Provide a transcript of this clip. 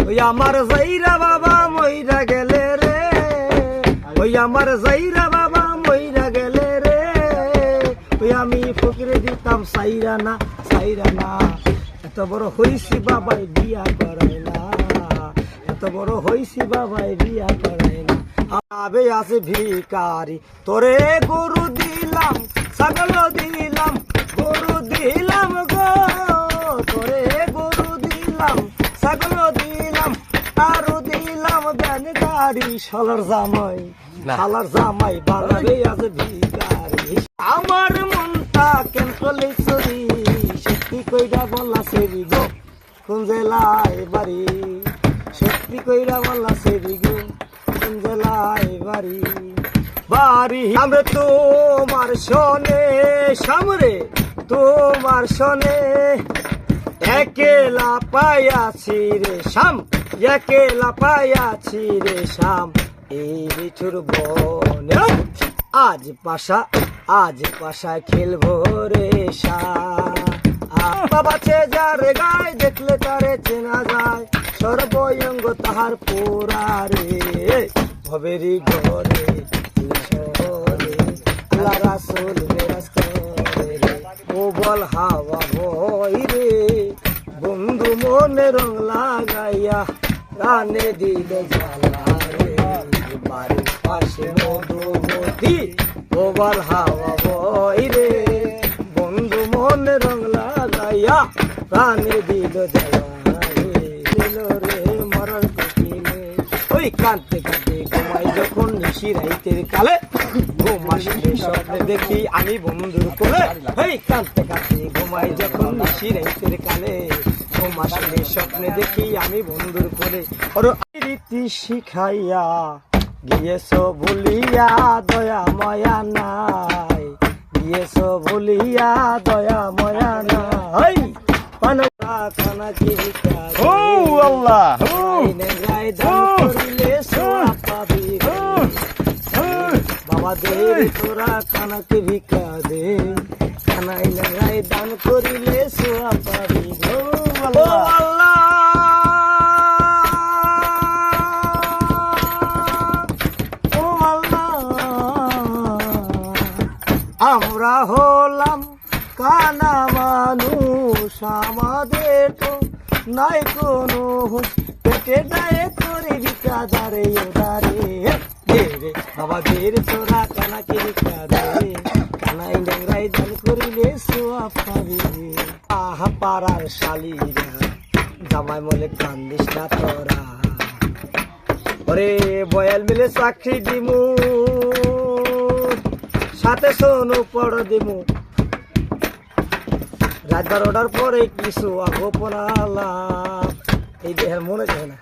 ওই আমার যাইরা বাবা মইরা গেলে রে, ওই আমার যাইরা বাবা মইরা গেলে রে, ওই আমি ফকিরে দিতাম সাইরা না, সাইরা না। এত বড় হইছি বাবাই বিয়া করাই না, এত বড় হইছি বাবাই বিয়া করাই না। আবে আছে ভিকারি তোরে গরু দিলাম, ছাগল দিলাম, গরু দিলাম গো, তোরে গরু দিলাম, ছাগল দিলাম, আরো দিলাম ব্যান গাড়ি। শালার জামাই, শালার জামাই বানাবে আছে ভিকারি। আমার মনটা কেন চলে চুরি, সত্যি কইরা বলা সেরি গো, কোন জেলায় বাড়ি, সত্যি কইরা বলা সেরি গো, কোন জেলায় বাড়ি। বাড়ি আমরা তোমার শোনে সামরে, তোমার শোনে একেলা পাইয়াছি রে শাম, একেলা পাইয়াছি রে শাম এই মিঠুর বনে। আজ পাশা, আজ পাশায় খেলবো রে শাম। বাবা যার গায় দেখলে তারে চেনা যায়, সর্বঙ্গ তাহার পোড়া রে, ভবেরি ঘরে শহরে আল্লাহ রাসূল বিরাজ করে। ও বল হাওয়া বই রে বন্ধু মনে রং লাগাইয়া, রানে দিলে জ্বালা রে বাড়ির পাশে মধুমতি। ও বল হাওয়া বই রে বন্ধু মনে রং লাগাইয়া, রানে দিল জ্বালা রে, দিল রে মরার কুটিলে। ওই কাঁদতে কাঁদতে ঘুমাই যখন নিশি রাইতের কালে, ঘুম আসলে স্বপ্নে দেখি আমি বন্ধুর কোলে। এই কাঁদতে কাঁদতে ঘুমাই যখন নিশি রাইতের কালে, ঘুম আসলে স্বপ্নে দেখি আমি বন্ধুর কোলে। ওর রীতি শিখাইয়া গিয়েছো ভুলিয়া, দয়া ময়া নাই, গিয়েছো ভুলিয়া দয়া ময়া নাই। পানরা খানা কি ও আল্লাহ, নেংরাই দান করিলে সওয়াব পাবি রে। বাবা দে তোরা খানাকে ভিক্ষা দে, খানাই নেংরাই দান করিলে সওয়াব পাবি রে। ও আল্লাহ, ও আল্লাহ, আমরা হলাম কানা মানুষ, আমাদের তো নাই কোনো হুঁশ, পেটে দায়ে করে ভিক্ষা দাঁড়ে ওদারে দে রে বাবা দে রে তোরা কানাকে ভিক্ষা দে, কানাই নেংরাই দান করিলে সওয়াব পাবি। আহা পাড়ার শালিরা জামাই বলে কান্দিস না তোরা, ওরে বয়াল মিলে চাকরি দিমু, সাথে সোনু পড় দিমু, রাত 12টার পরে কিছু গোপন আলাপ এই দেহের মনে যায় না।